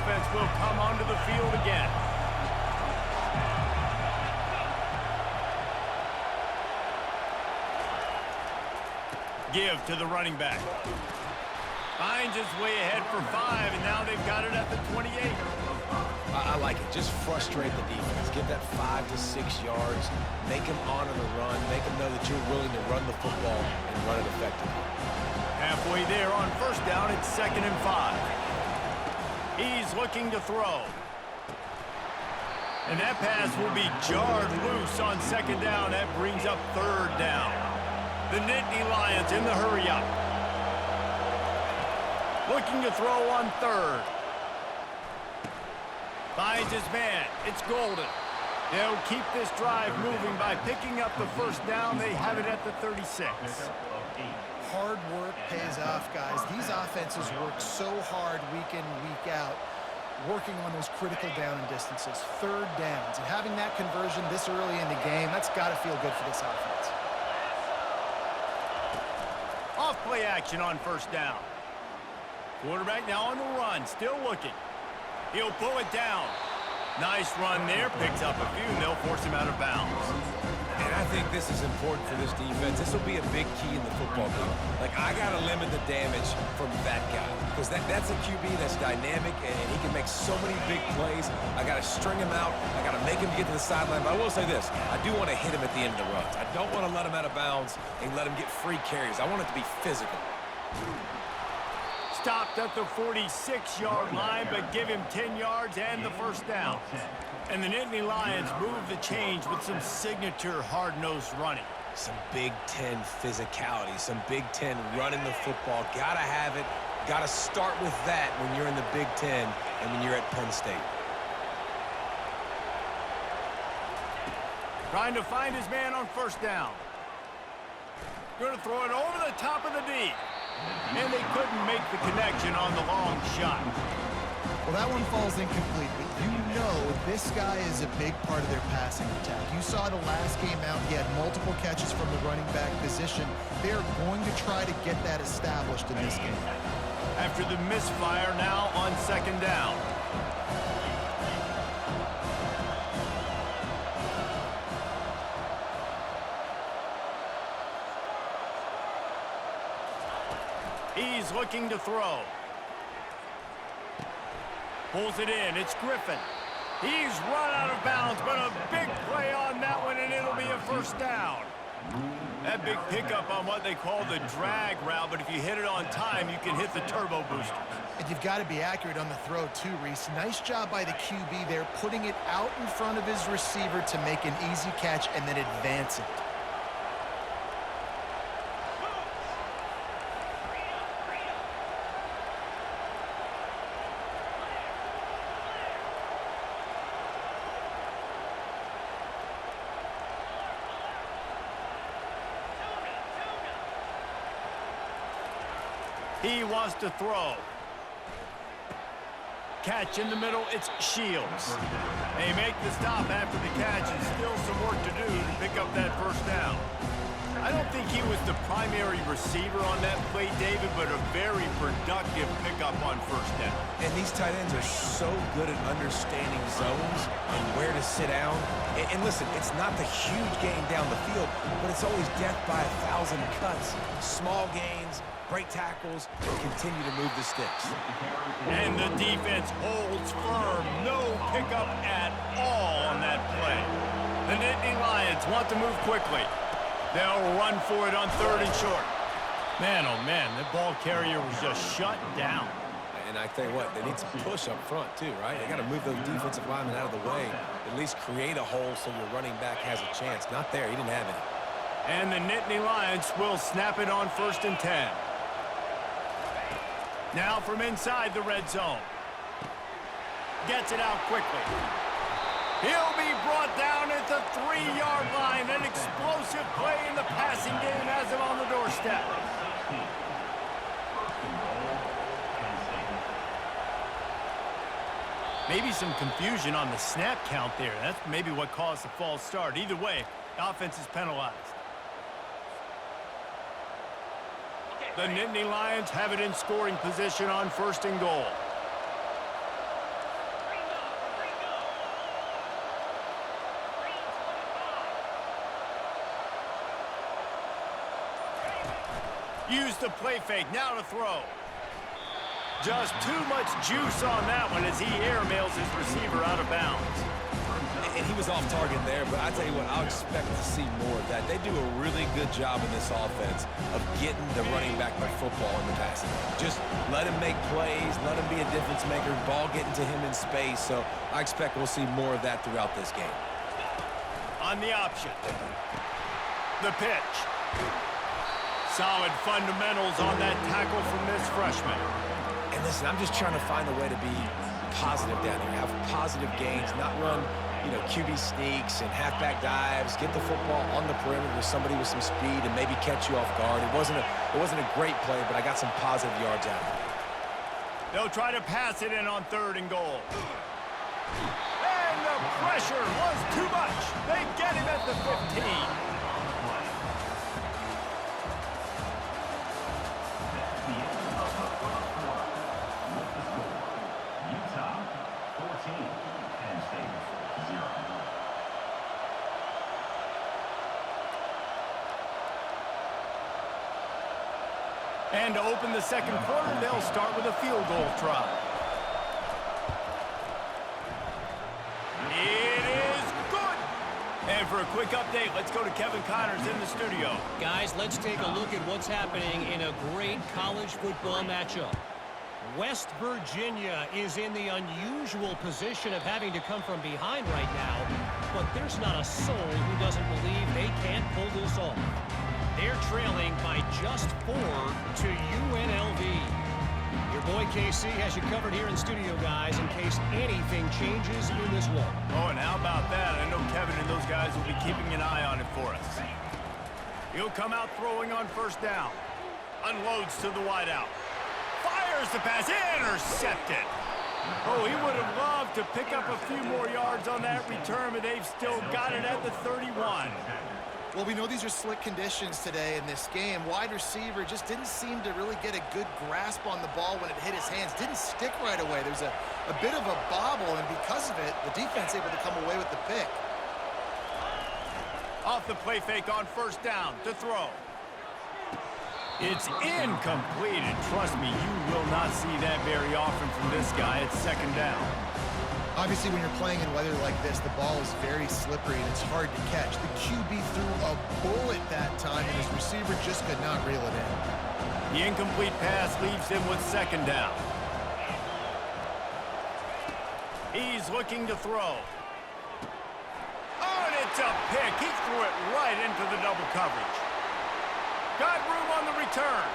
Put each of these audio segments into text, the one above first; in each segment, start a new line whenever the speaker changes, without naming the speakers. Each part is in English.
offense will come onto the field again. Give to the running back. Finds his way ahead for 5, and now they've got it at the 28.
I like it. Just frustrate the defense. Give that 5 to 6 yards. Make them honor the run. Make them know that you're willing to run the football and run it effectively.
Halfway there on first down, it's 2nd and 5. He's looking to throw. And that pass will be jarred loose on 2nd down. That brings up 3rd down. The Nittany Lions in the hurry-up. Looking to throw on 3rd. Finds his man. It's Golden. They'll keep this drive moving by picking up the first down. They have it at the 36.
Hard work pays off, guys. These offenses work so hard week in, week out, working on those critical down and distances, 3rd downs. And having that conversion this early in the game, that's got to feel good for this offense.
Off play action on first down. Quarterback now on the run, still looking. He'll pull it down. Nice run there, picks up a few, and they'll force him out of bounds.
And I think this is important for this defense. This will be a big key in the football game. Like, I got to limit the damage from that guy. Because that's a QB that's dynamic, and he can make so many big plays. I got to string him out. I got to make him get to the sideline. But I will say this. I do want to hit him at the end of the runs. I don't want to let him out of bounds and let him get free carries. I want it to be physical.
Stopped at the 46-yard line, but give him 10 yards and the first down. And the Nittany Lions move the change with some signature hard-nosed running.
Some Big Ten physicality, some Big Ten running the football. Gotta have it. Gotta start with that when you're in the Big Ten and when you're at Penn State.
Trying to find his man on first down. Going to throw it over the top of the D. And they couldn't make the connection on the long shot.
Well, that one falls incomplete, but you know this guy is a big part of their passing attack. You saw the last game out, he had multiple catches from the running back position. They're going to try to get that established in this game.
After the misfire, now on 2nd down. He's looking to throw. Pulls it in. It's Griffin. He's run out of bounds, but a big play on that one, and it'll be a first down. That big pickup on what they call the drag route, but if you hit it on time, you can hit the turbo booster.
And you've got to be accurate on the throw too, Reese. Nice job by the QB there, putting it out in front of his receiver to make an easy catch and then advance it.
He wants to throw. Catch in the middle, it's Shields. They make the stop after the catch, and still some work to do to pick up that first down. I don't think he was the primary receiver on that play, David, but a very productive pickup on first down.
And these tight ends are so good at understanding zones and where to sit down. And listen, it's not the huge gain down the field, but it's always death by 1,000 cuts. Small gains, break tackles, and continue to move the sticks.
And the defense holds firm. No pickup at all on that play. The Nittany Lions want to move quickly. They'll run for it on 3rd and short. Man, oh man, the ball carrier was just shut down.
And I tell you what, they need some push up front too, right? They got to move those defensive linemen out of the way, at least create a hole so your running back has a chance. Not there, he didn't have any.
And the Nittany Lions will snap it on 1st and 10. Now from inside the red zone. Gets it out quickly. He'll be brought down at the 3-yard line. An explosive play in the passing game has him on the doorstep. Maybe some confusion on the snap count there. That's maybe what caused the false start. Either way, the offense is penalized. The Nittany Lions have it in scoring position on 1st and goal. Use the play fake. Now to throw. Just too much juice on that one as he airmails his receiver out of bounds.
And he was off target there, but I tell you what, I'll expect to see more of that. They do a really good job in this offense of getting the running back the football in the passing game. Just let him make plays, let him be a difference maker, ball getting to him in space. So I expect we'll see more of that throughout this game.
On the option. The pitch. Solid fundamentals on that tackle from this freshman.
And listen, I'm just trying to find a way to be positive down here, have positive gains, not run, QB sneaks and halfback dives, get the football on the perimeter with somebody with some speed and maybe catch you off guard. It wasn't a great play, but I got some positive yards out of it.
They'll try to pass it in on 3rd and goal. And the pressure was too much. They get him at the 15. And to open the second quarter, they'll start with a field goal try. It is good. And for a quick update, let's go to Kevin Connors in the studio.
Guys, let's take a look at what's happening in a great college football matchup. West Virginia is in the unusual position of having to come from behind right now, but there's not a soul who doesn't believe they can't pull this off. They're trailing by just 4 to UNLV. Your boy KC has you covered here in studio, guys, in case anything changes in this one.
Oh, and how about that? I know Kevin and those guys will be keeping an eye on it for us. He'll come out throwing on 1st down. Unloads to the wideout. Fires the pass. Intercepted. Oh, he would have loved to pick up a few more yards on that return, but they've still got it at the 31.
Well, we know these are slick conditions today in this game. Wide receiver just didn't seem to really get a good grasp on the ball when it hit his hands. Didn't stick right away. There's a bit of a bobble, and because of it, the defense able to come away with the pick.
Off the play fake on 1st down to throw. It's incomplete, and trust me, you will not see that very often from this guy. It's 2nd down.
Obviously, when you're playing in weather like this, the ball is very slippery and it's hard to catch. The QB threw a bullet that time, and his receiver just could not reel it in.
The incomplete pass leaves him with 2nd down. He's looking to throw. Oh, and it's a pick. He threw it right into the double coverage. Got room on the return.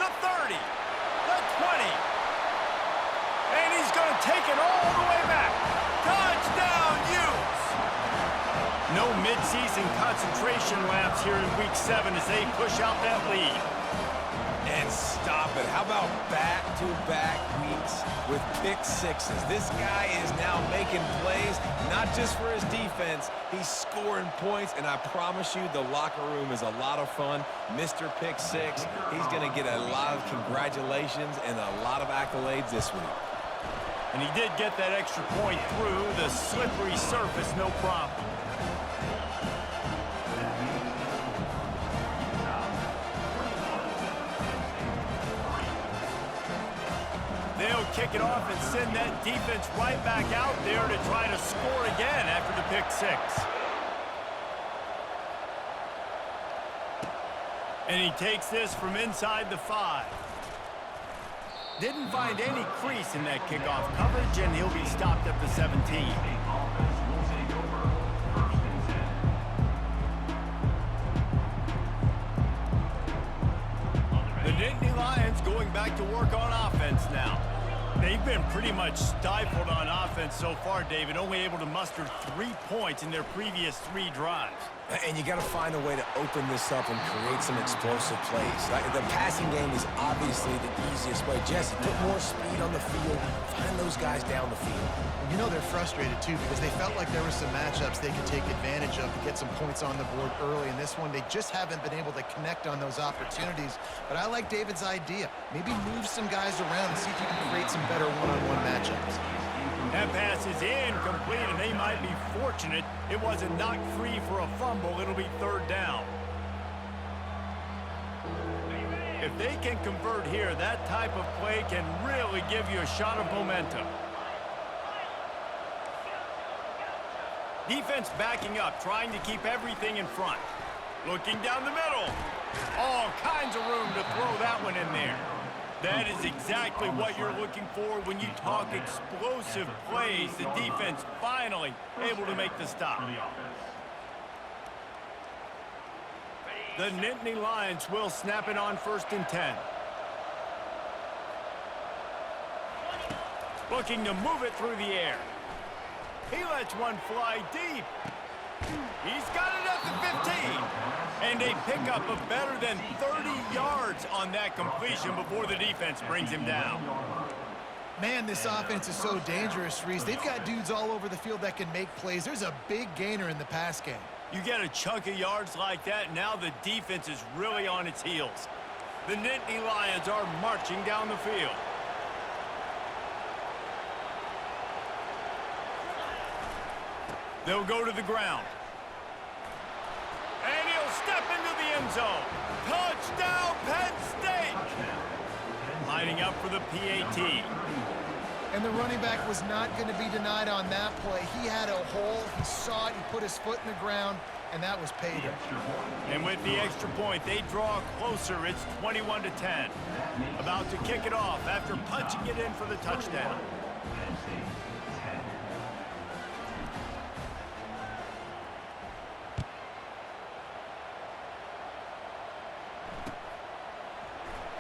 The 30. The 20. And he's going to take it all the way back. Touchdown, Utes! No midseason concentration laps here in Week 7 as they push out that lead.
And stop it. How about back-to-back weeks with pick sixes? This guy is now making plays, not just for his defense. He's scoring points, and I promise you the locker room is a lot of fun. Mr. Pick Six, he's going to get a lot of congratulations and a lot of accolades this week.
And he did get that extra point through the slippery surface, no problem. They'll kick it off and send that defense right back out there to try to score again after the pick 6. And he takes this from inside the 5. Didn't find any crease in that kickoff coverage, and he'll be stopped at the 17. The Nittany Lions going back to work on offense now. They've been pretty much stifled on offense so far, David, only able to muster 3 points in their previous 3 drives.
And you got to find a way to open this up and create some explosive plays. The passing game is obviously the easiest way. Jesse, put more speed on the field. Find those guys down the field.
And you know they're frustrated, too, because they felt like there were some matchups they could take advantage of to get some points on the board early. In this one, they just haven't been able to connect on those opportunities. But I like David's idea. Maybe move some guys around and see if you can create some better one-on-one matchups.
That pass is incomplete, and they might be fortunate it wasn't knocked free for a fumble. It'll be 3rd down. If they can convert here, that type of play can really give you a shot of momentum. Defense backing up, trying to keep everything in front. Looking down the middle. All kinds of room to throw that one in there. That is exactly what you're looking for when you talk explosive plays. The defense finally able to make the stop. The Nittany Lions will snap it on 1st and 10. Looking to move it through the air. He lets one fly deep. He's got it at the 15. And a pickup of better than 30 yards on that completion before the defense brings him down.
Man, this offense is so dangerous, Reese. They've got dudes all over the field that can make plays. There's a big gainer in the pass game.
You get a chunk of yards like that, now the defense is really on its heels. The Nittany Lions are marching down the field. They'll go to the ground. And he'll step into the end zone. Touchdown, Penn State! Lining up for the PAT.
And the running back was not going to be denied on that play. He had a hole. He saw it. He put his foot in the ground, and that was payday.
And with the extra point, they draw closer. It's 21-10. About to kick it off after punching it in for the touchdown.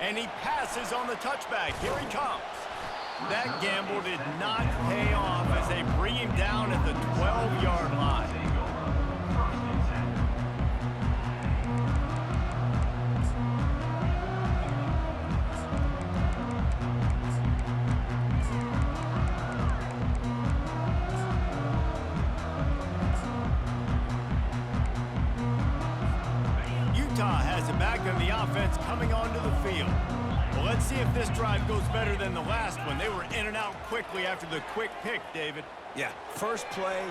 And he passes on the touchback. Here he comes. That gamble did not pay off as they bring him down at the 12-yard line. Utah has it back on the offense coming onto the field. Well, let's see if this drive goes better than the last one. They were in and out quickly after the quick pick, David.
Yeah, first play,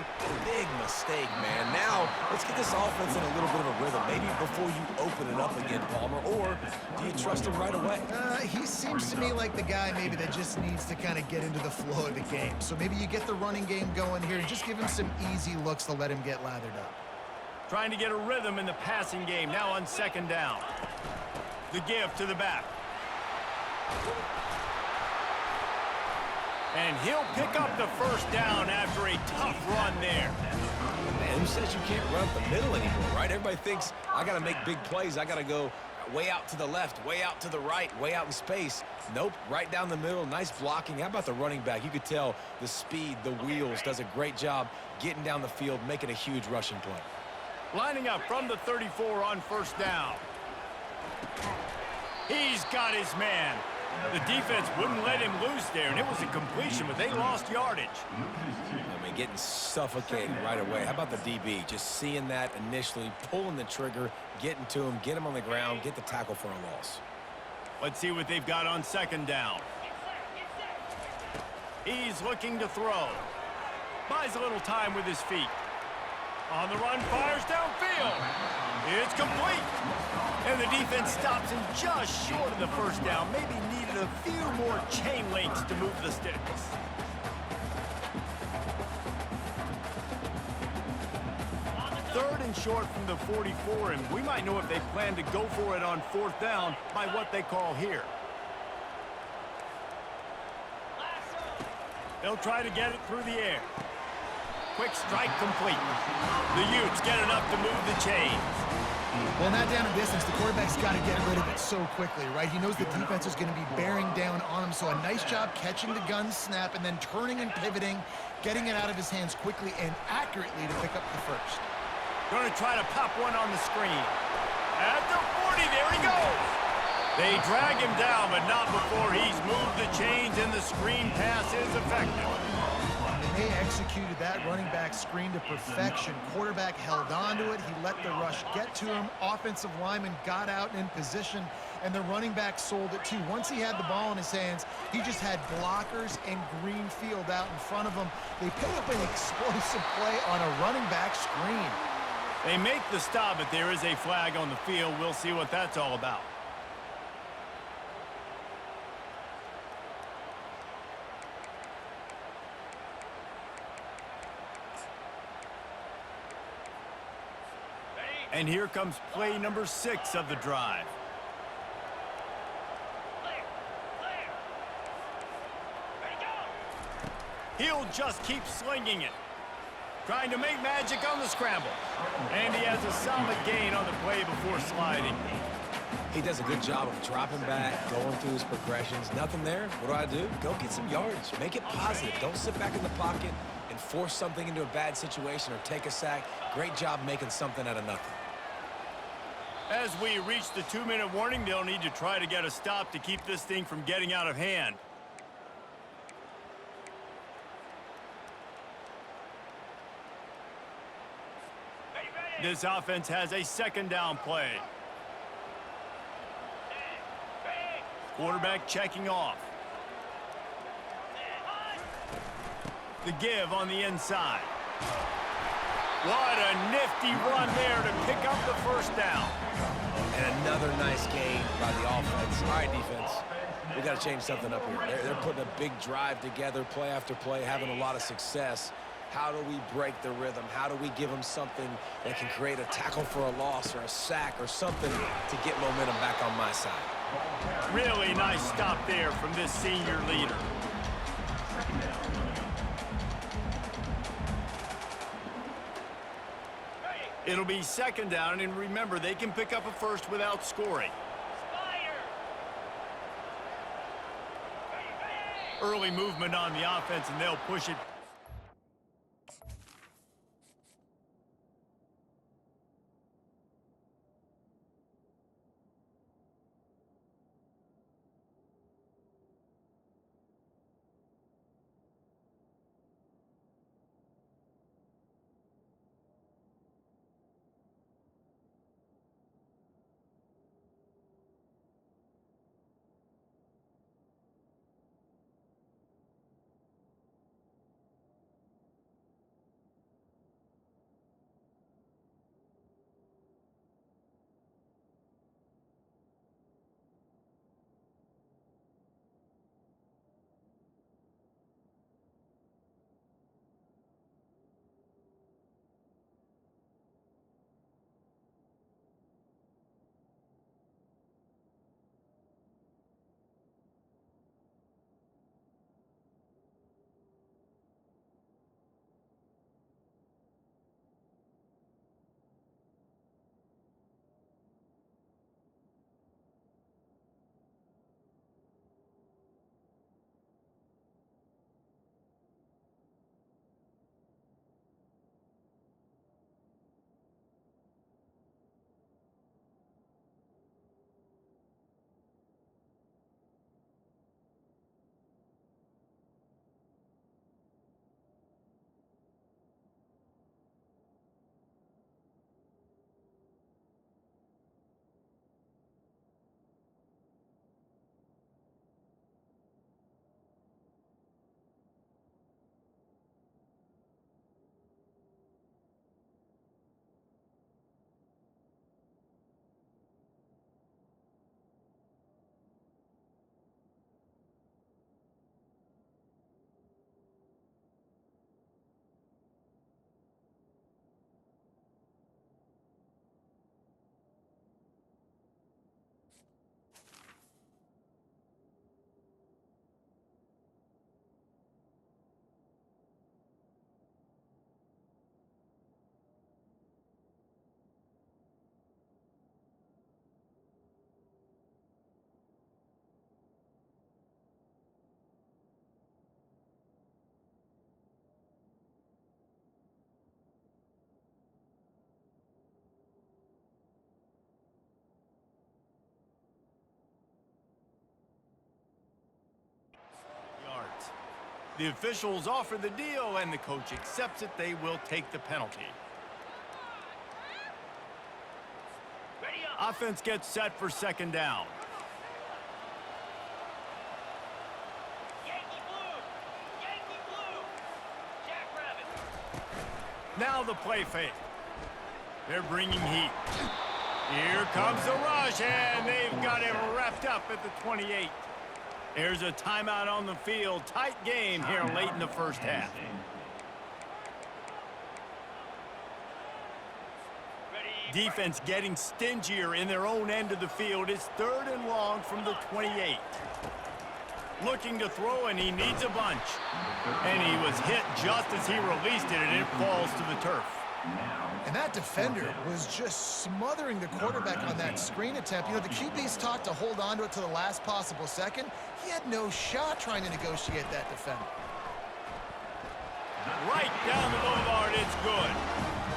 big mistake, man. Now, let's get this offense in a little bit of a rhythm. Maybe before you open it up again, Palmer, or do you trust him right away?
He seems to me like the guy maybe that just needs to kind of get into the flow of the game. So maybe you get the running game going here and just give him some easy looks to let him get lathered up.
Trying to get a rhythm in the passing game, now on 2nd down. The give to the back. And he'll pick up the 1st down after a tough run there.
Man, who says you can't run up the middle anymore, right? Everybody thinks I got to make big plays. I got to go way out to the left, way out to the right, way out in space. Nope, right down the middle, nice blocking. How about the running back? You could tell the speed, the wheels, does a great job getting down the field, making a huge rushing play.
Lining up from the 34 on 1st down. He's got his man. The defense wouldn't let him loose there, and it was a completion, but they lost yardage.
I mean, getting suffocated right away. How about the DB? Just seeing that initially, pulling the trigger, getting to him, get him on the ground, get the tackle for a loss.
Let's see what they've got on 2nd down. He's looking to throw. Buys a little time with his feet. On the run, fires downfield. It's complete. And the defense stops him just short of the 1st down. Maybe needed a few more chain links to move the sticks. Third and short from the 44, and we might know if they plan to go for it on 4th down by what they call here. They'll try to get it through the air. Quick strike complete. The Utes get enough to move the chains.
Well, not down in distance, the quarterback's got to get rid of it so quickly, right? He knows the defense is going to be bearing down on him, so a nice job catching the gun snap and then turning and pivoting, getting it out of his hands quickly and accurately to pick up the 1st.
Going to try to pop one on the screen. At the 40, there he goes. They drag him down, but not before he's moved the chains, and the screen pass is effective.
They executed that running back screen to perfection. Quarterback held on to it. He let the rush get to him. Offensive lineman got out in position, and the running back sold it too. Once he had the ball in his hands, he just had blockers and green field out in front of him. They picked up an explosive play on a running back screen.
They make the stop, but there is a flag on the field. We'll see what that's all about. And here comes play number 6 of the drive. He'll just keep slinging it. Trying to make magic on the scramble. And he has a solid gain on the play before sliding.
He does a good job of dropping back, going through his progressions. Nothing there. What do? Go get some yards. Make it positive. Don't sit back in the pocket and force something into a bad situation or take a sack. Great job making something out of nothing.
As we reach the 2-minute warning, they'll need to try to get a stop to keep this thing from getting out of hand. This offense has a 2nd down play. Quarterback checking off. The give on the inside. What a nifty run there to pick up the 1st down.
And another nice gain by the offense. All right, defense. We got to change something up here. They're putting a big drive together, play after play, having a lot of success. How do we break the rhythm? How do we give them something that can create a tackle for a loss or a sack or something to get momentum back on my side?
Really nice stop there from this senior leader. It'll be 2nd down, and remember, they can pick up a 1st without scoring. Early movement on the offense, and they'll push it. The officials offer the deal, and the coach accepts it. They will take the penalty. Offense gets set for 2nd down. Now the play fake. They're bringing heat. Here comes the rush, and they've got him wrapped up at the 28. There's a timeout on the field. Tight game here late in the 1st half. defense getting stingier in their own end of the field. It's 3rd and long from the 28. Looking to throw, and he needs a bunch. And he was hit just as he released it, and it falls to the turf.
And that defender was just smothering the quarterback on that screen attempt. You know, the QB's taught to hold on to it to the last possible second. He had no shot trying to negotiate that defender.
Right down the boulevard, it's good.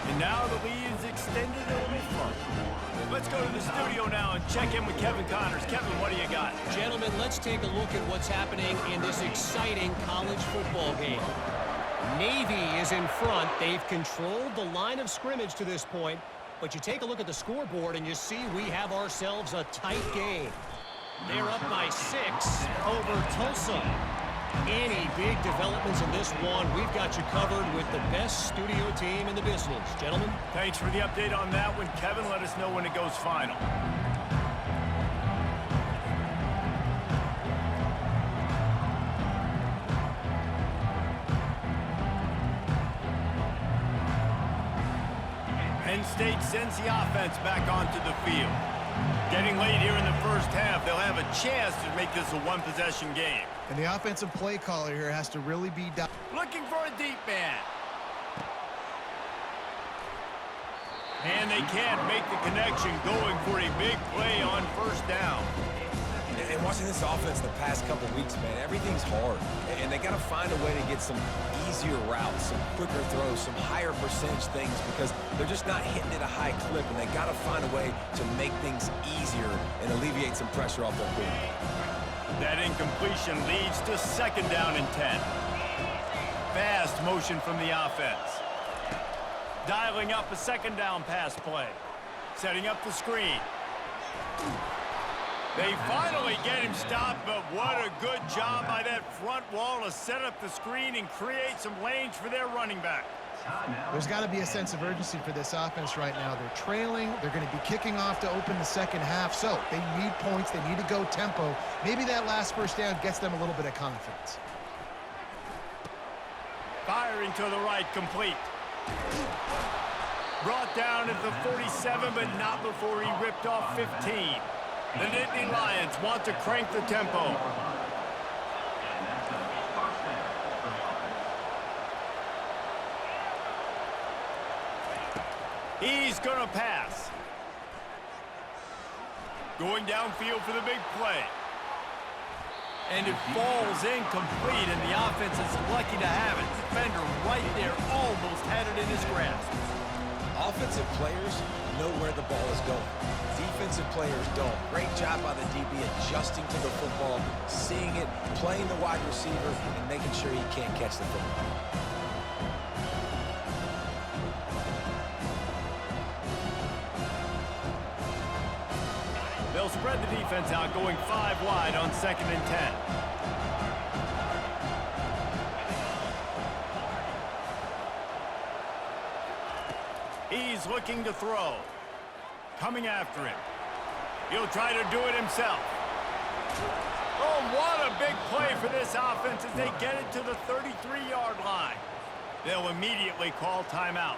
And now the lead is extended a little further. Let's go to the studio now and check in with Kevin Connors. Kevin, what do you got?
Gentlemen, let's take a look at what's happening in this exciting college football game. Navy is in front. They've controlled the line of scrimmage to this point. But you take a look at the scoreboard and you see we have ourselves a tight game. They're up by 6 over Tulsa. Any big developments in this one, we've got you covered with the best studio team in the business. Gentlemen?
Thanks for the update on that one, Kevin. Let us know when it goes final. Penn State sends the offense back onto the field. Getting late here in the first half, they'll have a chance to make this a one-possession game.
And the offensive play caller here has to really be
looking for a deep man. And they can't make the connection, going for a big play on first down.
And watching this offense the past couple weeks, man, everything's hard. And they got to find a way to get some easier routes, some quicker throws, some higher percentage things, because they're just not hitting at a high clip, and they got to find a way to make things easier and alleviate some pressure off their quarterback.
That incompletion leads to 2nd down and 10. Fast motion from the offense. Dialing up a 2nd down pass play. Setting up the screen. They finally get him stopped, but what a good job by that front wall to set up the screen and create some lanes for their running back.
There's got to be a sense of urgency for this offense right now. They're trailing. They're going to be kicking off to open the second half. So they need points. They need to go tempo. Maybe that last first down gets them a little bit of confidence.
Firing to the right, complete. Brought down at the 47, but not before he ripped off 15. The Nittany Lions want to crank the tempo. He's going to pass. Going downfield for the big play. And it falls incomplete, and the offense is lucky to have it. Defender right there almost had it in his grasp.
Offensive players know where the ball is going. Defensive players don't. Great job by the DB adjusting to the football, seeing it, playing the wide receiver, and making sure he can't catch the football.
They'll spread the defense out, going 5 wide on 2nd and 10. He's looking to throw. Coming after him. He'll try to do it himself. Oh, what a big play for this offense as they get it to the 33-yard line. They'll immediately call timeout.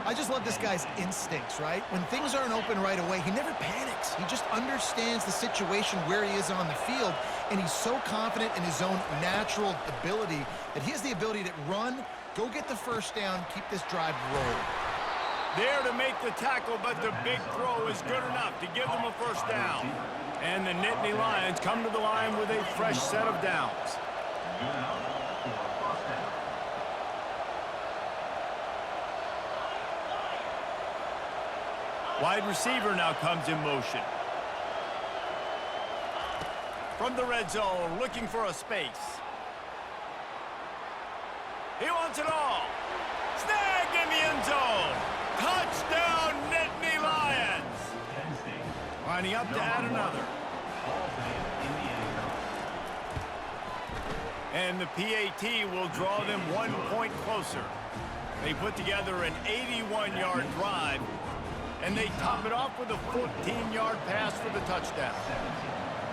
I just love this guy's instincts, right? When things aren't open right away, he never panics. He just understands the situation where he is on the field, and he's so confident in his own natural ability that he has the ability to run, go get the first down, keep this drive rolling.
There to make the tackle, but the big throw is good enough to give them a first down. And the Nittany Lions come to the line with a fresh set of downs. Wide receiver now comes in motion. From the red zone, looking for a space. He wants it all. Snagged in the end zone. Touchdown, Nittany Lions. Lining up to add another. And the PAT will draw them 1 point closer. They put together an 81-yard drive, and they top it off with a 14-yard pass for the touchdown.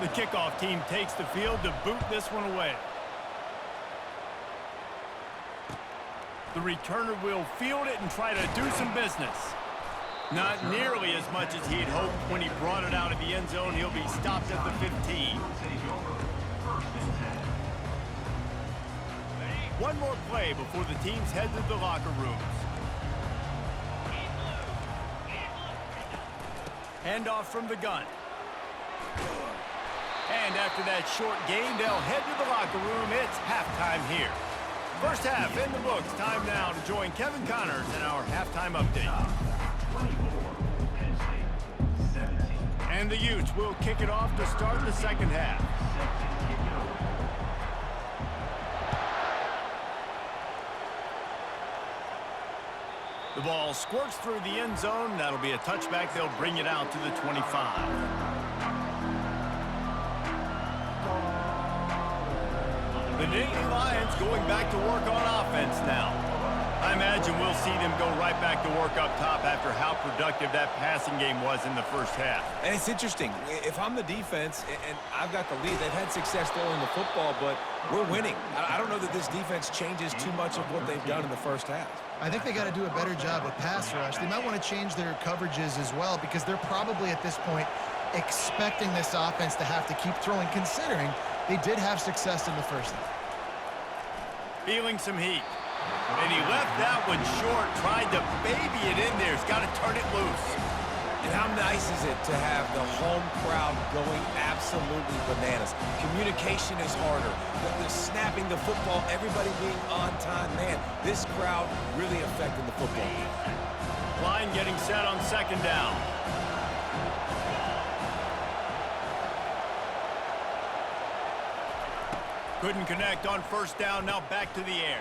The kickoff team takes the field to boot this one away. The returner will field it and try to do some business. Not nearly as much as he had hoped when he brought it out of the end zone. He'll be stopped at the 15. One more play before the teams head to the locker rooms. Handoff from the gun. And after that short gain, they'll head to the locker room. It's halftime here. First half in the books. Time now to join Kevin Connors in our halftime update. And the Utes will kick it off to start the second half. The ball squirts through the end zone. That'll be a touchback. They'll bring it out to the 25. The Nittany Lions going back to work on offense now. I imagine we'll see them go right back to work up top after how productive that passing game was in the first half.
And it's interesting. If I'm the defense and I've got the lead, they've had success throwing the football, but we're winning. I don't know that this defense changes too much of what they've done in the first half.
I think they got to do a better job with pass rush. They might want to change their coverages as well because they're probably at this point expecting this offense to have to keep throwing, considering they did have success in the first half.
Feeling some heat. And he left that one short, tried to baby it in there. He's got to turn it loose.
And how nice is it to have the home crowd going absolutely bananas? Communication is harder. The snapping the football, everybody being on time. Man, this crowd really affecting the football game.
Line getting set on second down. Couldn't connect on first down. Now back to the air.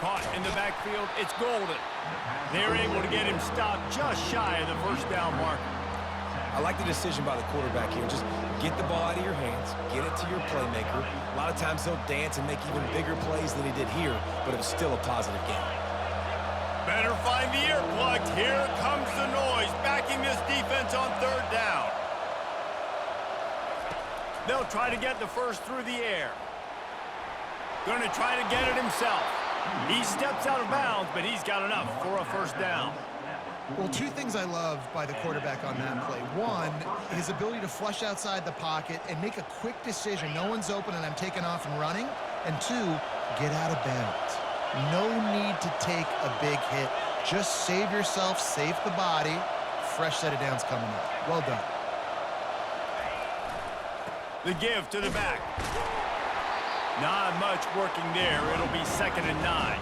Caught in the backfield. It's Golden. They're able to get him stopped just shy of the first down marker.
I like the decision by the quarterback here. Just get the ball out of your hands, get it to your playmaker. A lot of times he'll dance and make even bigger plays than he did here, but it was still a positive game.
Better find the earplugs. Here comes the noise, backing this defense on third down. They'll try to get the first through the air. Going to try to get it himself. He steps out of bounds, but he's got enough for a first down.
Well, two things I love by the quarterback on that play. One, his ability to flush outside the pocket and make a quick decision. No one's open and I'm taking off and running. And two, get out of bounds. No need to take a big hit. Just save yourself, save the body. Fresh set of downs coming up. Well done.
The give to the back. Not much working there. It'll be 2nd and 9.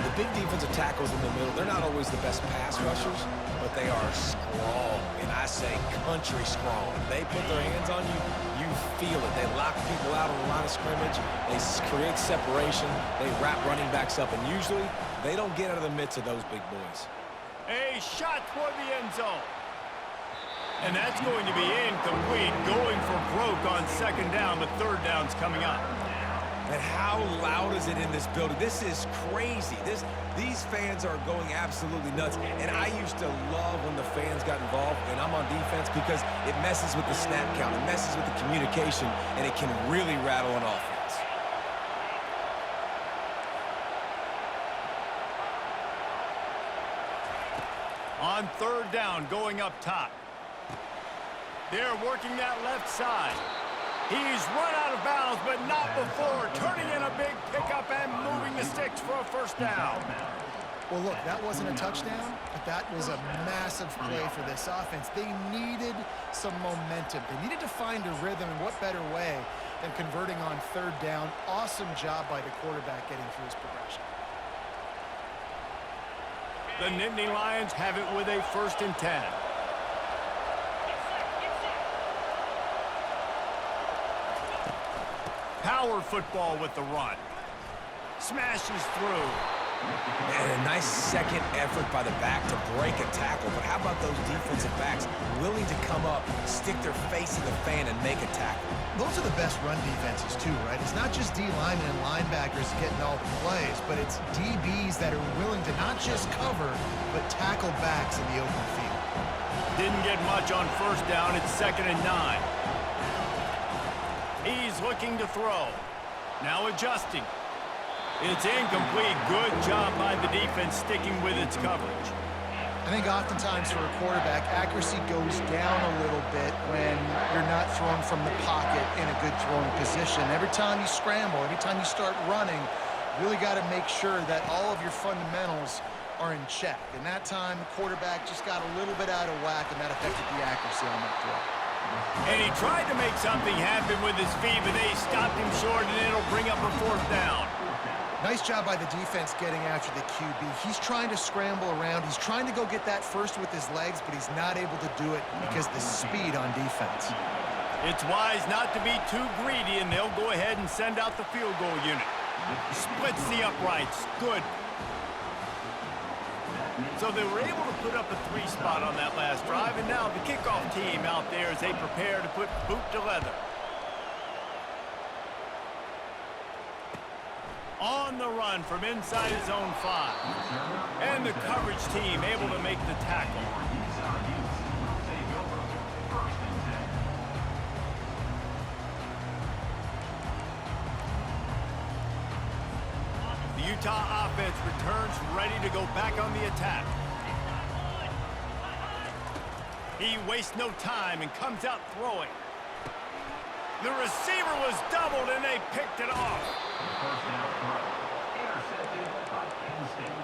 The big defensive tackles in the middle, they're not always the best pass rushers, but they are strong, and I say country strong. They put their hands on you, you feel it. They lock people out on the line of scrimmage. They create separation. They wrap running backs up, and usually they don't get out of the midst of those big boys.
A shot toward the end zone. And that's going to be incomplete. Going for broke on second down, but third down's coming up.
And how loud is it in this building? This is crazy. These fans are going absolutely nuts. And I used to love when the fans got involved, and I'm on defense, because it messes with the snap count. It messes with the communication, and it can really rattle an offense.
On third down, going up top. They're working that left side. He's run out of bounds, but not before turning in a big pickup and moving the sticks for a first down.
Well, look, that wasn't a touchdown, but that was a massive play for this offense. They needed some momentum. They needed to find a rhythm, and what better way than converting on third down. Awesome job by the quarterback getting through his progression.
The Nittany Lions have it with a 1st and 10. Power football with the run. Smashes through.
And a nice second effort by the back to break a tackle. But how about those defensive backs willing to come up, stick their face in the fan, and make a tackle?
Those are the best run defenses, too, right? It's not just D linemen and linebackers getting all the plays, but it's DBs that are willing to not just cover, but tackle backs in the open field.
Didn't get much on first down. It's 2nd and 9. He's looking to throw. Now adjusting. It's incomplete. Good job by the defense sticking with its coverage.
I think oftentimes for a quarterback, accuracy goes down a little bit when you're not throwing from the pocket in a good throwing position. Every time you scramble, every time you start running, you really got to make sure that all of your fundamentals are in check. And that time, the quarterback just got a little bit out of whack, and that affected the accuracy on that throw.
And he tried to make something happen with his feet, but they stopped him short, and it'll bring up a 4th down.
Nice job by the defense getting after the QB. He's trying to scramble around. He's trying to go get that first with his legs, but he's not able to do it because of the speed on defense.
It's wise not to be too greedy, and they'll go ahead and send out the field goal unit. Splits the uprights. Good. So they were able to put up a 3 spot on that last drive, and now the kickoff team out there as they prepare to put boot to leather. On the run from inside his own 5. And the coverage team able to make the tackle. The Utah offense returns ready to go back on the attack. He wastes no time and comes out throwing. The receiver was doubled and they picked it off.
First down throw. Intercepted by Penn State.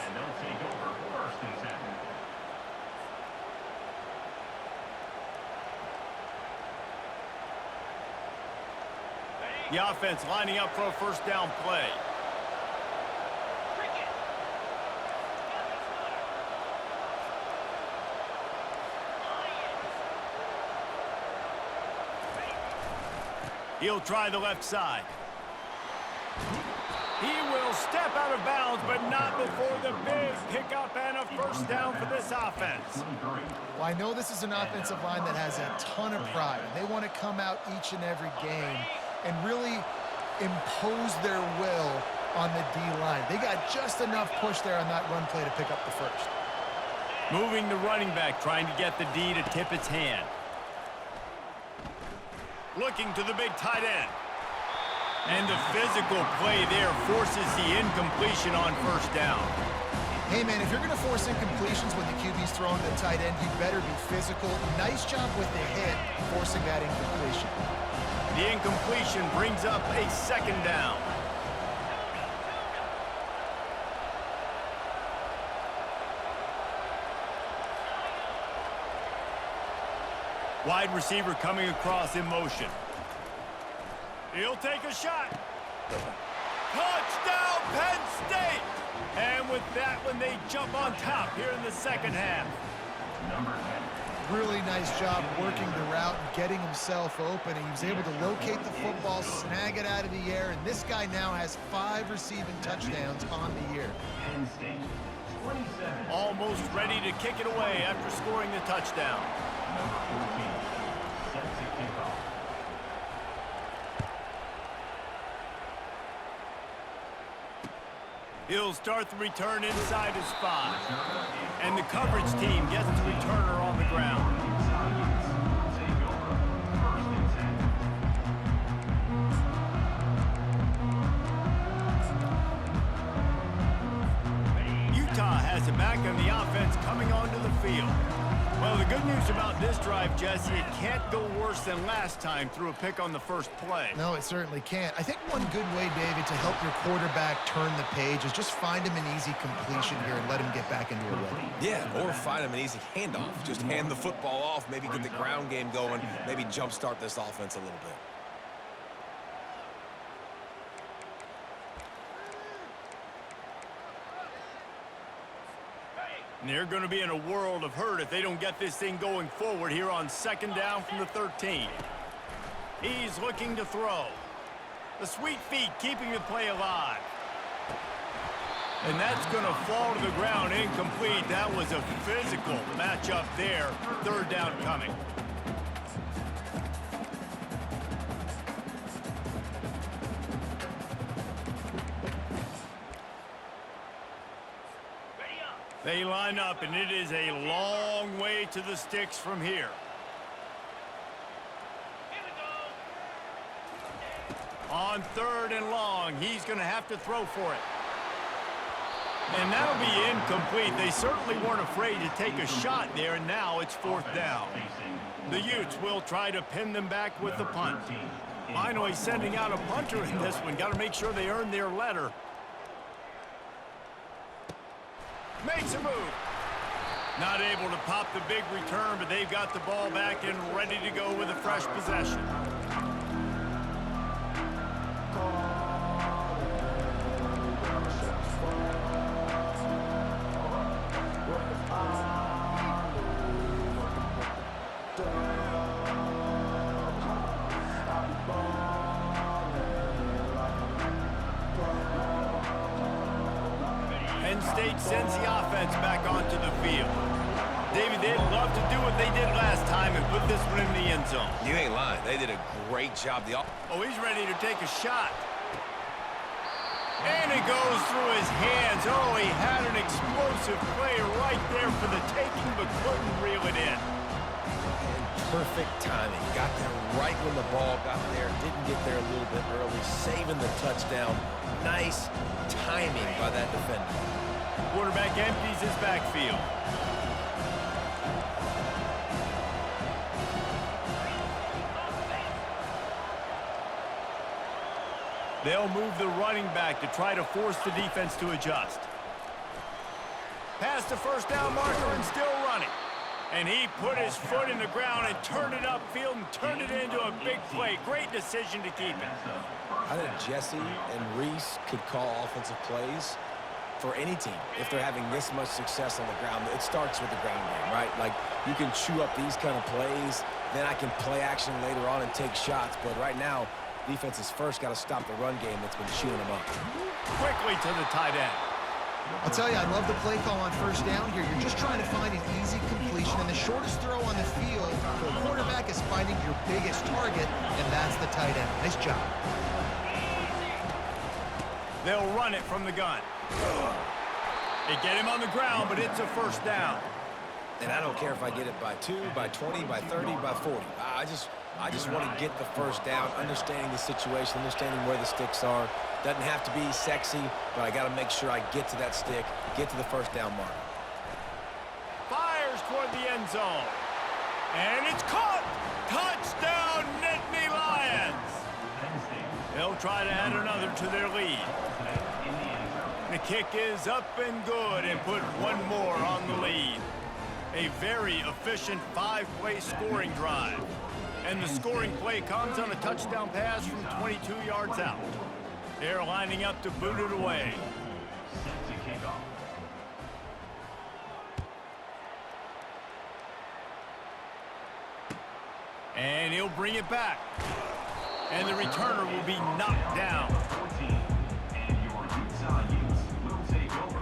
And they'll take over 1st and 7.
The offense lining up for a 1st down play. He'll try the left side. He will step out of bounds, but not before the big pickup and a 1st down for this offense.
Well, I know this is an offensive line that has a ton of pride. They want to come out each and every game and really impose their will on the D-line. They got just enough push there on that run play to pick up the 1st.
Moving the running back, trying to get the D to tip its hand. Looking to the big tight end. And the physical play there forces the incompletion on 1st down.
Hey, man, if you're going to force incompletions when the QB's throwing to the tight end, you better be physical. Nice job with the hit, forcing that incompletion.
The incompletion brings up a 2nd down. Wide receiver coming across in motion. He'll take a shot. Touchdown, Penn State! And with that one, they jump on top here in the 2nd half.
Really nice job working the route and getting himself open. He was able to locate the football, snag it out of the air, and this guy now has 5 receiving touchdowns on the year.
Penn State, 27.
Almost ready to kick it away after scoring the touchdown.
Number 14 sets a kickoff.
He'll start the return inside his 5. And the coverage team gets the returner on the ground.
Take over 1st and 10.
Utah has it back on the offense coming onto the field. Well, the good news about this drive, Jesse, it can't go worse than last time through a pick on the 1st play.
No, it certainly can't. I think one good way, David, to help your quarterback turn the page is just find him an easy completion here and let him get back into a rhythm.
Yeah, or find him an easy handoff. Just hand the football off, maybe get the ground game going, maybe jumpstart this offense a little bit.
And they're going to be in a world of hurt if they don't get this thing going forward here on 2nd down from the 13. He's looking to throw. The sweet feet keeping the play alive. And that's going to fall to the ground incomplete. That was a physical matchup there. 3rd down coming. They line up, and it is a long way to the sticks from here. On 3rd and long, he's going to have to throw for it. And that'll be incomplete. They certainly weren't afraid to take a shot there, and now it's 4th down. The Utes will try to pin them back with the punt. Finally sending out a punter in this one. Got to make sure they earn their letter. Makes a move. Not able to pop the big return, but they've got the ball back and ready to go with a fresh possession. Penn State sends the offense back onto the field. David, they'd love to do what they did last time and put this one in the end zone.
You ain't lying. They did a great job.
Oh, he's ready to take a shot. And it goes through his hands. Oh, he had an explosive play right there for the taking, but couldn't reel it in.
Perfect timing. Got there right when the ball got there. Didn't get there a little bit early. Saving the touchdown. Nice timing by that defender.
Quarterback empties his backfield. They'll move the running back to try to force the defense to adjust. Past the first down marker and still running. And he put his foot in the ground and turned it upfield and turned it into a big play. Great decision to keep it.
I think Jesse and Reese could call offensive plays for any team if they're having this much success on the ground. It starts with the ground game, right? Like, you can chew up these kind of plays, then I can play action later on and take shots. But right now, defense has first got to stop the run game that's been chewing them up.
Quickly to the tight end.
I'll tell you, I love the play call on first down here. You're just trying to find an easy completion, and the shortest throw on the field for a quarterback is finding your biggest target, and that's the tight end. Nice job.
They'll run it from the gun. They get him on the ground, but it's a first down.
And I don't care if I get it by 2, by 20, by 30, by 40. I just want to get the first down, understanding the situation, understanding where the sticks are. Doesn't have to be sexy, but I got to make sure I get to that stick, get to the first down mark.
Fires toward the end zone. And it's caught! Touchdown, Nittany Lions! They'll try to add another to their lead. The kick is up and good and put one more on the lead. A very efficient 5-play scoring drive. And the scoring play comes on a touchdown pass from 22 yards out. They're lining up to boot it away. And he'll bring it back. And the returner will be knocked down.
And your Utah Utes will take over.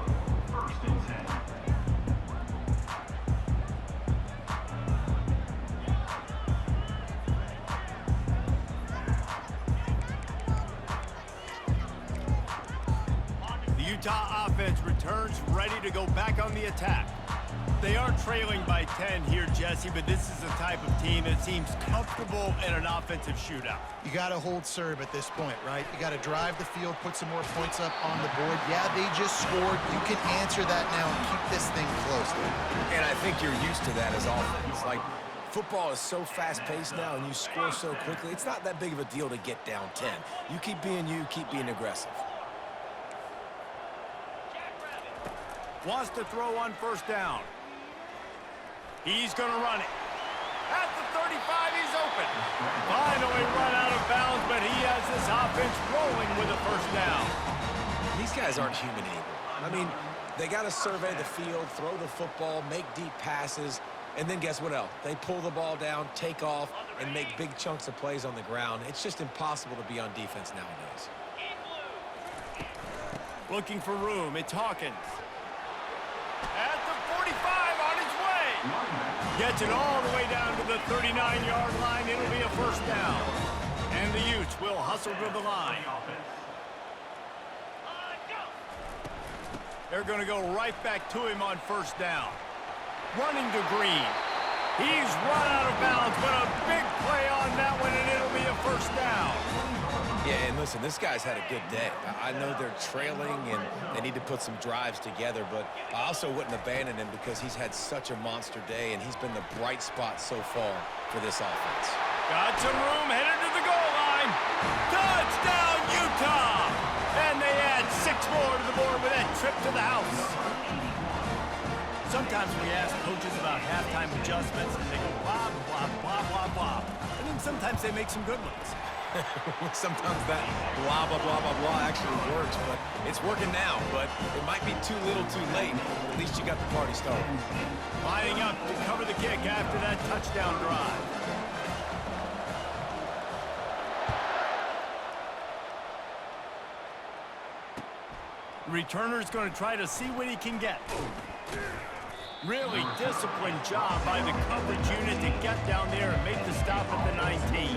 1st and 10.
The Utah offense returns ready to go back on the attack. They are trailing by 10 here, Jesse, but this is the type of team that seems comfortable in an offensive shootout.
You got to hold serve at this point, right? You got to drive the field, put some more points up on the board. Yeah, they just scored. You can answer that now and keep this thing close.
And I think you're used to that as offense. Like, football is so fast-paced now and you score so quickly, it's not that big of a deal to get down 10. You keep being aggressive.
Wants to throw on first down. He's going to run it. At the 35, he's open. Finally run out of bounds, but he has this offense rolling with a first down.
These guys aren't human either. I mean, they got to survey the field, throw the football, make deep passes, and then guess what else? They pull the ball down, take off, and make big chunks of plays on the ground. It's just impossible to be on defense nowadays.
Looking for room. It's Hawkins. At the 45, on his way. Gets it all the way down to the 39-yard line. It'll be a first down. And the Utes will hustle to the line. They're going to go right back to him on first down. Running to Green. He's run out of bounds, but a big play on that one, and it'll be a first down.
Yeah, and listen, this guy's had a good day. I know they're trailing and they need to put some drives together, but I also wouldn't abandon him because he's had such a monster day, and he's been the bright spot so far for this offense.
Got some room, headed to the goal line. Touchdown, Utah! And they add 6 more to the board with that trip to the house. Sometimes we ask coaches about halftime adjustments, and they go blah, blah, blah, blah, blah. I mean, sometimes they make some good ones.
Sometimes that blah, blah, blah, blah, blah actually works, but it's working now, but it might be too little too late. At least you got the party started.
Lining up to cover the kick after that touchdown drive. Returner's going to try to see what he can get. Really disciplined job by the coverage unit to get down there and make the stop at the 19.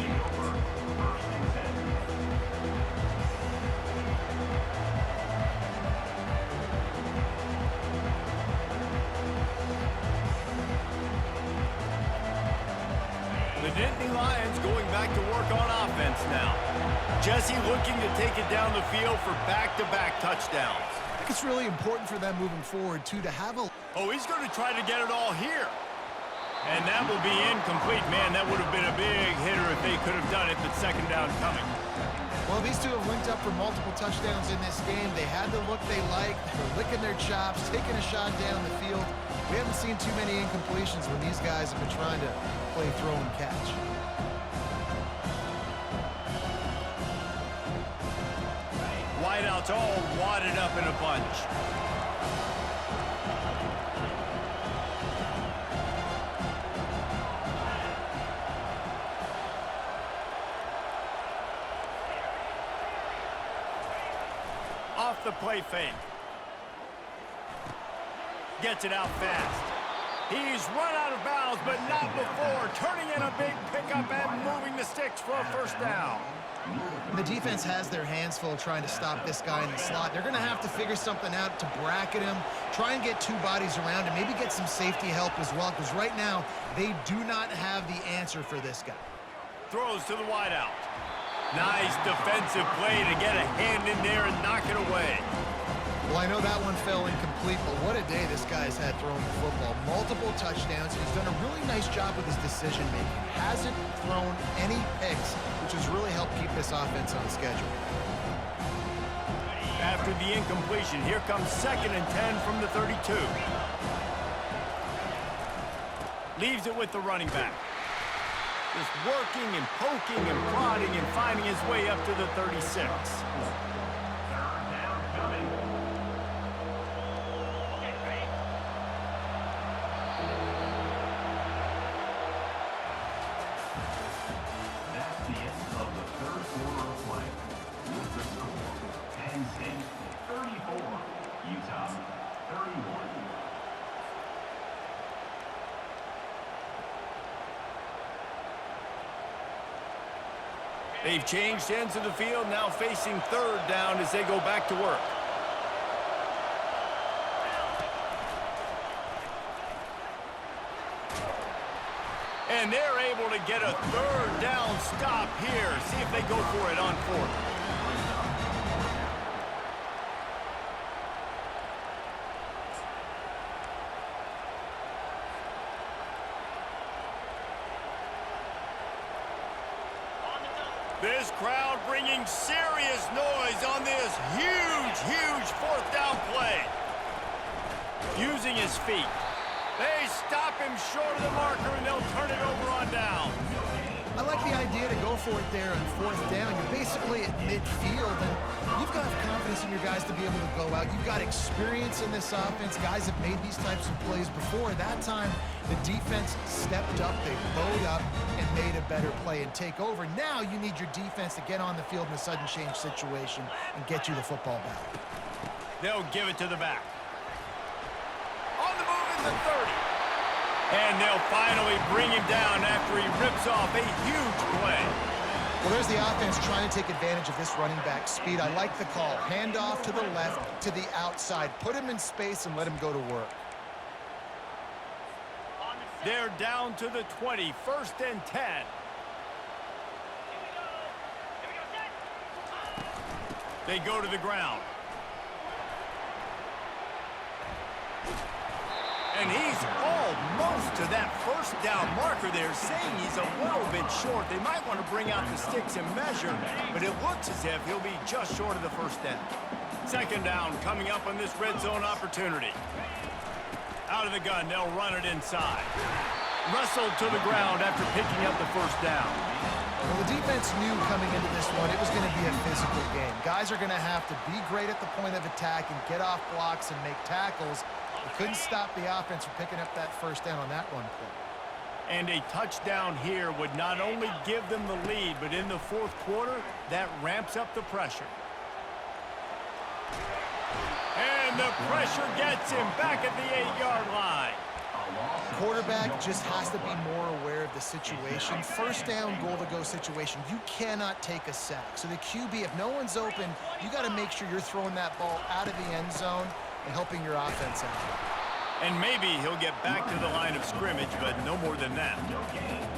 The Nittany Lions going back to work on offense now. Jesse looking to take it down the field for back-to-back touchdowns.
I think it's really important for them moving forward, too, to have a...
Oh, he's going to try to get it all here. And that will be incomplete. Man, that would have been a big hitter if they could have done it, but second down coming.
Well, these two have linked up for multiple touchdowns in this game. They had the look they liked. They're licking their chops, taking a shot down the field. We haven't seen too many incompletions when these guys have been trying to play throw and catch.
Wideouts all wadded up in a bunch. Off the play fake. Gets it out fast. He's run out of bounds, but not before. Turning in a big pickup and moving the sticks for a first down.
The defense has their hands full trying to stop this guy in the slot. They're going to have to figure something out to bracket him, try and get 2 bodies around him, maybe get some safety help as well, because right now they do not have the answer for this guy.
Throws to the wideout. Nice defensive play to get a hand in there and knock it away.
Well, I know that one fell incomplete, but what a day this guy's had throwing the football. Multiple touchdowns, and he's done a really nice job with his decision-making. Hasn't thrown any picks, which has really helped keep this offense on schedule.
After the incompletion, here comes 2nd and 10 from the 32. Leaves it with the running back. Just working and poking and prodding and finding his way up to the 36. They've changed ends of the field, now facing 3rd down as they go back to work. And they're able to get a 3rd down stop here. See if they go for it on 4th. This crowd bringing serious noise on this huge 4th down play. Using his feet. They stop him short of the marker, and they'll turn it over on down.
I like the idea to go for it there on 4th down. You're basically at midfield, and you've got confidence in your guys to be able to go out. You've got experience in this offense. Guys have made these types of plays before. That time, the defense stepped up. They bowed up and made a better play and take over. Now you need your defense to get on the field in a sudden change situation and get you the football back.
They'll give it to the back. On the move is the 30. And they'll finally bring him down after he rips off a huge play.
Well, there's the offense trying to take advantage of this running back speed. I like the call. Hand off to the left, to the outside. Put him in space and let him go to work.
They're down to the 20, 1st and 10. They go to the ground. And he's almost to that first down marker there, saying he's a little bit short. They might want to bring out the sticks and measure, but it looks as if he'll be just short of the first down. Second down coming up on this red zone opportunity. Out of the gun, they'll run it inside. Wrestled to the ground after picking up the first down.
Well, the defense knew coming into this one it was going to be a physical game. Guys are going to have to be great at the point of attack and get off blocks and make tackles. They couldn't stop the offense from picking up that first down on that one play.
And a touchdown here would not only give them the lead, but in the fourth quarter, that ramps up the pressure. And the pressure gets him back at the 8-yard line.
Quarterback just has to be more aware of the situation. First down, goal-to-go situation. You cannot take a sack. So the QB, if no one's open, you got to make sure you're throwing that ball out of the end zone and helping your offense out.
And maybe he'll get back to the line of scrimmage, but no more than that.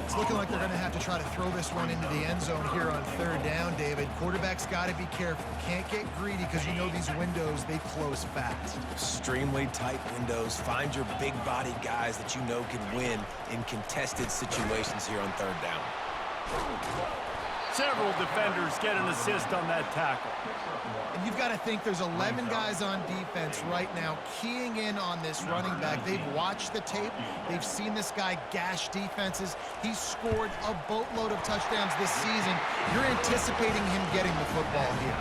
It's looking like they're going to have to try to throw this one into the end zone here on third down, David. Quarterback's got to be careful. Can't get greedy because you know these windows, they close fast.
Extremely tight windows. Find your big body guys that you know can win in contested situations here on third down.
Several defenders get an assist on that tackle.
And you've got to think there's 11 guys on defense right now keying in on this running back. They've watched the tape. They've seen this guy gash defenses. He's scored a boatload of touchdowns this season. You're anticipating him getting the football here.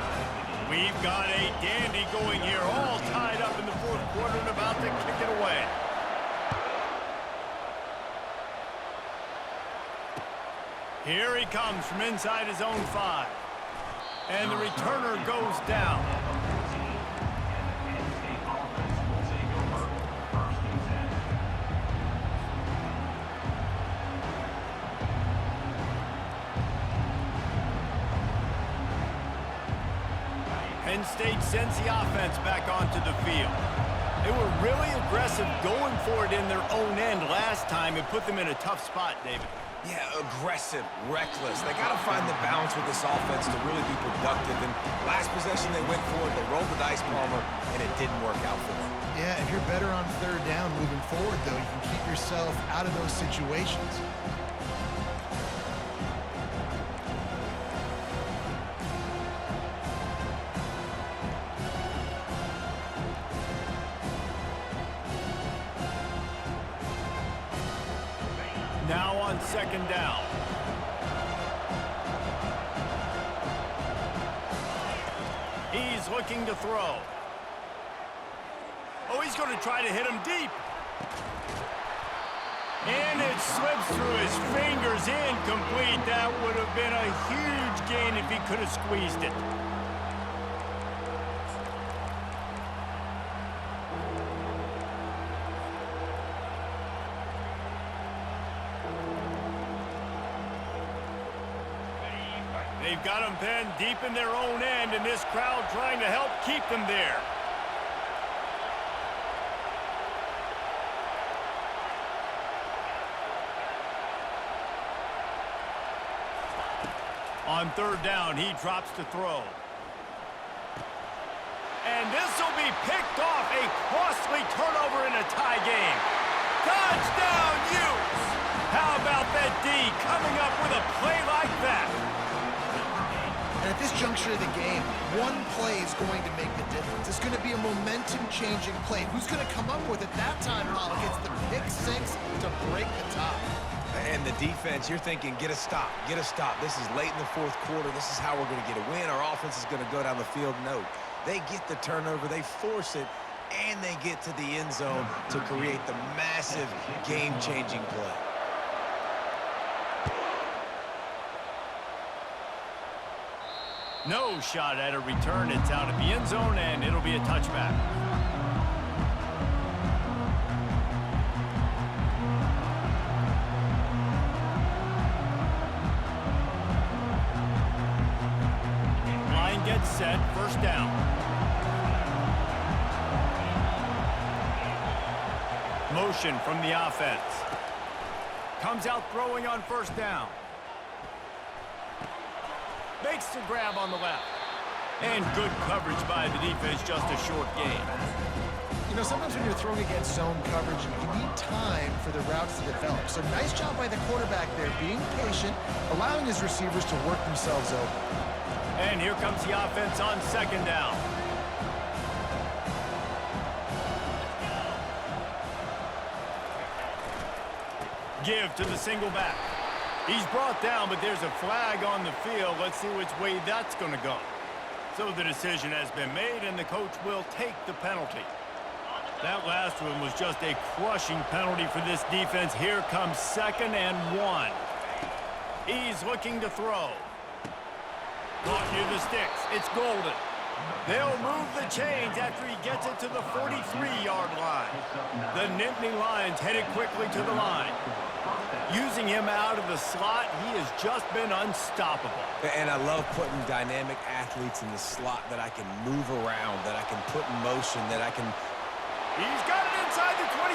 We've got a dandy going here, all tied up in the fourth quarter and about to kick it away. Here he comes from inside his own 5. And the returner goes down. Penn State sends the offense back onto the field. They were really aggressive going for it in their own end last time. It put them in a tough spot, David.
Yeah, aggressive, reckless. They got to find the balance with this offense to really be productive. And last possession they went for it, they rolled the dice, Palmer, and it didn't work out for them.
Yeah, if you're better on third down moving forward, though, you can keep yourself out of those situations.
Now on second down. He's looking to throw. Oh, he's going to try to hit him deep. And it slips through his fingers, incomplete. That would have been a huge gain if he could have squeezed it. They've got them pinned deep in their own end, and this crowd trying to help keep them there. On third down, he drops to throw. And this will be picked off, a costly turnover in a tie game. Touchdown, Utes! How about that D coming up with a play like that?
And at this juncture of the game, one play is going to make the difference. It's going to be a momentum-changing play. Who's going to come up with it that time, Pollock? It's the pick six to break the top.
And the defense, you're thinking, get a stop, get a stop. This is late in the fourth quarter. This is how we're going to get a win. Our offense is going to go down the field. No, they get the turnover, they force it, and they get to the end zone to create the massive game-changing play.
No shot at a return. It's out of the end zone, and it'll be a touchback. Line gets set. First down. Motion from the offense. Comes out throwing on first down. Makes the grab on the left. And good coverage by the defense, just a short gain.
You know, sometimes when you're throwing against zone coverage, you need time for the routes to develop. So nice job by the quarterback there, being patient, allowing his receivers to work themselves open.
And here comes the offense on second down. Give to the single back. He's brought down, but there's a flag on the field. Let's see which way that's going to go. So the decision has been made, and the coach will take the penalty. That last one was just a crushing penalty for this defense. Here comes 2nd and 1. He's looking to throw. Caught near the sticks. It's Golden. They'll move the chains after he gets it to the 43-yard line. The Nittany Lions headed quickly to the line. Using him out of the slot, he has just been unstoppable.
And I love putting dynamic athletes in the slot that I can move around, that I can put in motion, that I can...
He's got it inside the 25.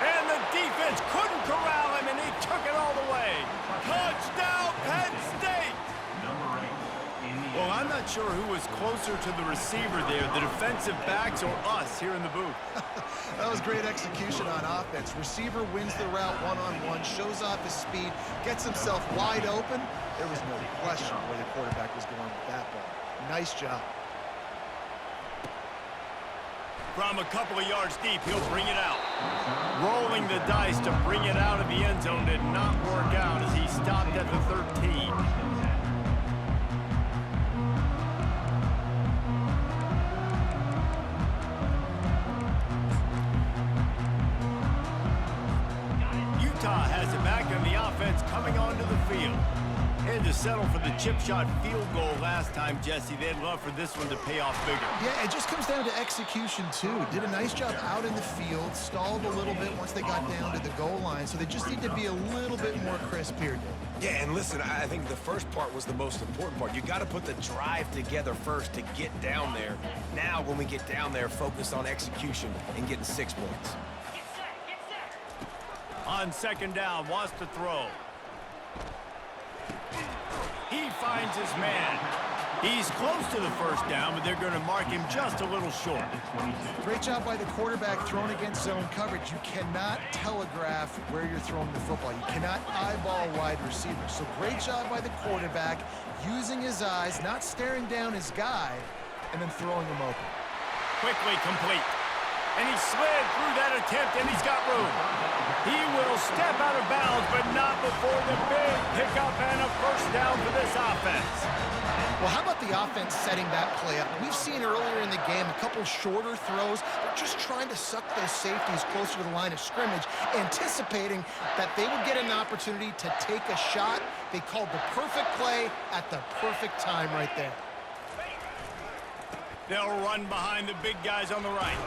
And the defense couldn't corral him, and he took it all the way. Touchdown, Penn State! Well, I'm not sure who was closer to the receiver there, the defensive backs or us here in the booth.
That was great execution on offense. Receiver wins the route one-on-one, shows off his speed, gets himself wide open. There was no question where the quarterback was going with that ball. Nice job.
From a couple of yards deep, he'll bring it out. Rolling the dice to bring it out of the end zone did not work out as he stopped at the 13. Utah has it back in the offense coming onto the field. And to settle for the chip shot field goal last time, Jesse, they'd love for this one to pay off bigger.
Yeah, it just comes down to execution, too. Did a nice job out in the field, stalled a little bit once they got down to the goal line, so they just need to be a little bit more crisp here, Dave.
Yeah, and listen, I think the first part was the most important part. You got to put the drive together first to get down there. Now, when we get down there, focus on execution and getting 6 points.
On second down, wants to throw. He finds his man. He's close to the first down, but they're going to mark him just a little short.
Great job by the quarterback throwing against zone coverage. You cannot telegraph where you're throwing the football. You cannot eyeball wide receivers. So great job by the quarterback using his eyes, not staring down his guy, and then throwing him open.
Quickly complete. And he slid through that attempt, and he's got room. He will step out of bounds, but not before the big pickup and a first down for this offense.
Well, how about the offense setting that play up? We've seen earlier in the game a couple shorter throws. They're just trying to suck those safeties closer to the line of scrimmage, anticipating that they would get an opportunity to take a shot. They called the perfect play at the perfect time right there.
They'll run behind the big guys on the right.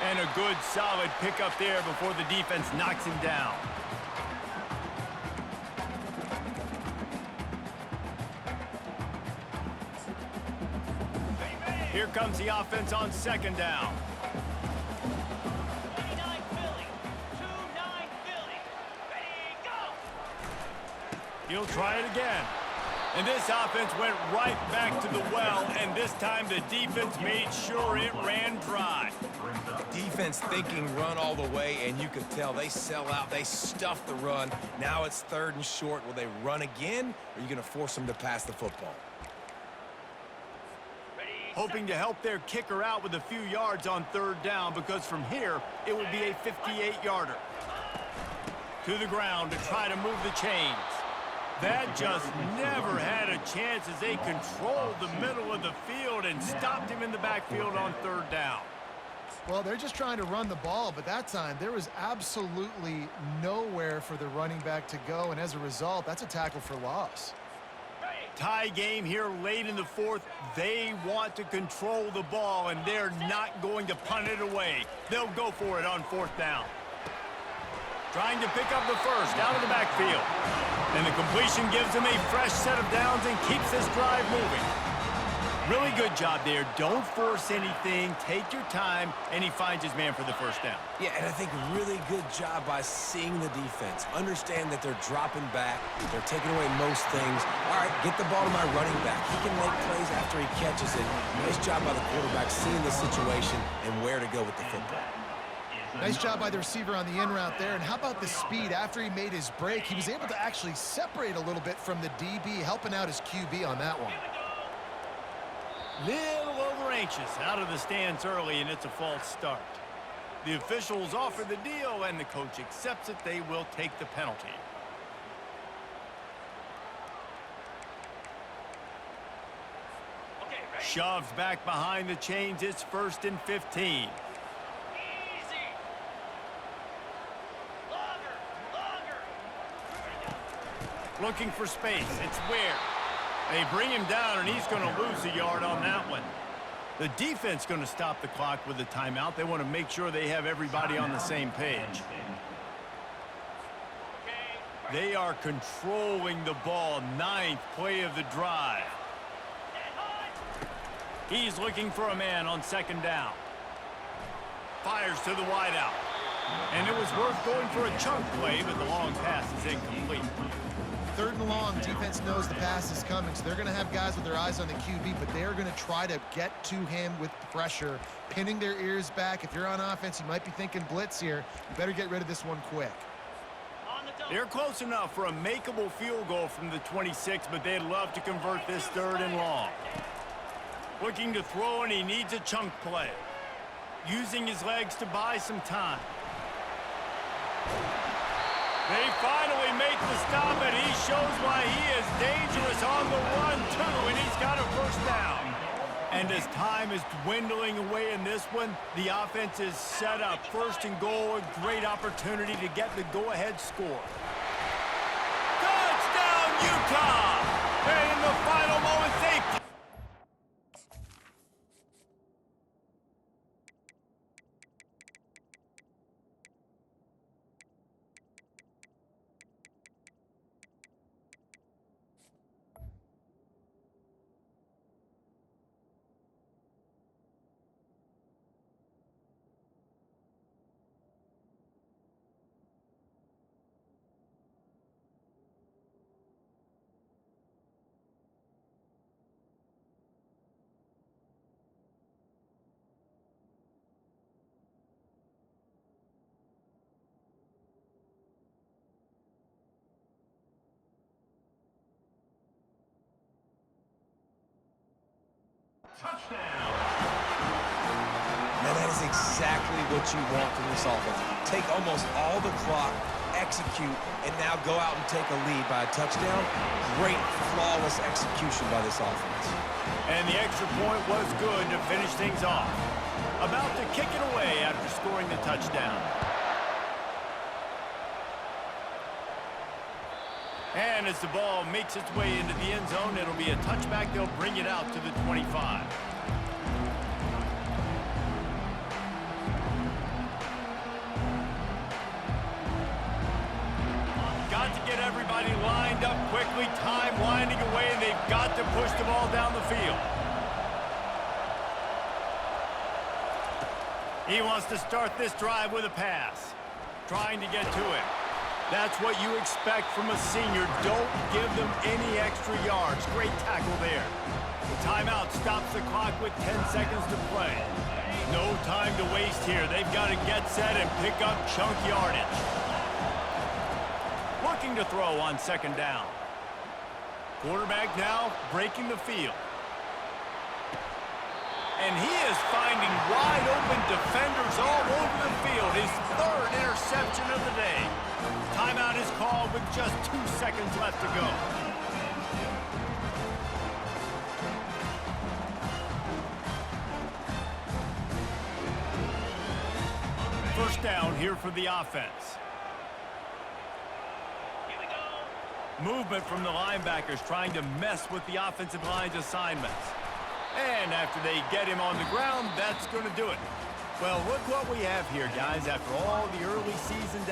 And a good, solid pickup there before the defense knocks him down. Here comes the offense on second down.
29 Philly. 2-9 Philly. Ready, go!
He'll try it again. And this offense went right back to the well, and this time the defense made sure it ran dry.
Defense thinking run all the way, and you can tell they sell out. They stuff the run. Now it's 3rd and short. Will they run again, or are you going to force them to pass the football?
Hoping to help their kicker out with a few yards on 3rd down, because from here, it will be a 58-yarder. To the ground to try to move the chains. That just never had a chance as they controlled the middle of the field and stopped him in the backfield on 3rd down.
Well, they're just trying to run the ball, but that time there was absolutely nowhere for the running back to go, and as a result, that's a tackle for loss.
Tie game here late in the 4th. They want to control the ball, and they're not going to punt it away. They'll go for it on 4th down. Trying to pick up the first out of the backfield. And the completion gives them a fresh set of downs and keeps this drive moving. Really good job there. Don't force anything. Take your time, and he finds his man for the first down.
Yeah, and I think really good job by seeing the defense. Understand that they're dropping back. They're taking away most things. All right, get the ball to my running back. He can make plays after he catches it. Nice job by the quarterback seeing the situation and where to go with the football.
Nice job by the receiver on the in route there. And how about the speed? After he made his break, he was able to actually separate a little bit from the DB, helping out his QB on that one.
Little over anxious out of the stands early, and it's a false start. The officials offer the deal, and the coach accepts it. They will take the penalty.
Okay, ready?
Shoves back behind the chains. It's 1st and 15.
Easy. Longer.
Looking for space. It's Ware. They bring him down, and he's going to lose a yard on that one. The defense going to stop the clock with a timeout. They want to make sure they have everybody on the same page. They are controlling the ball. 9th play of the drive. He's looking for a man on 2nd down. Fires to the wideout. And it was worth going for a chunk play, but the long pass is incomplete.
3rd and long, defense knows the pass is coming, so they're going to have guys with their eyes on the QB, but they're going to try to get to him with pressure, pinning their ears back. If you're on offense, you might be thinking blitz here. You better get rid of this one quick.
They're close enough for a makeable field goal from the 26, but they'd love to convert this 3rd and long. Looking to throw, and he needs a chunk play. Using his legs to buy some time. They finally make the stop, and he shows why he is dangerous on the run, too, and he's got a 1st down. And as time is dwindling away in this one, the offense is set up. 1st and goal, a great opportunity to get the go-ahead score. Touchdown, Utah! And in the final moments, they...
Touchdown.
Now, that is exactly what you want from this offense. Take almost all the clock, execute, and now go out and take a lead by a touchdown. Great, flawless execution by this offense.
And the extra point was good to finish things off. About to kick it away after scoring the touchdown. And as the ball makes its way into the end zone, it'll be a touchback. They'll bring it out to the 25. Got to get everybody lined up quickly. Time winding away, and they've got to push the ball down the field. He wants to start this drive with a pass. Trying to get to it. That's what you expect from a senior. Don't give them any extra yards. Great tackle there. The timeout stops the clock with 10 seconds to play. No time to waste here. They've got to get set and pick up chunk yardage. Looking to throw on 2nd down. Quarterback now breaking the field. And he is finding wide open defenders all over the field. His 3rd interception of the day. Timeout is called with just 2 seconds left to go. First down here for the offense.
Here we go.
Movement from the linebackers trying to mess with the offensive line's assignments. And after they get him on the ground, that's going to do it. Well, look what we have here, guys. After all the early season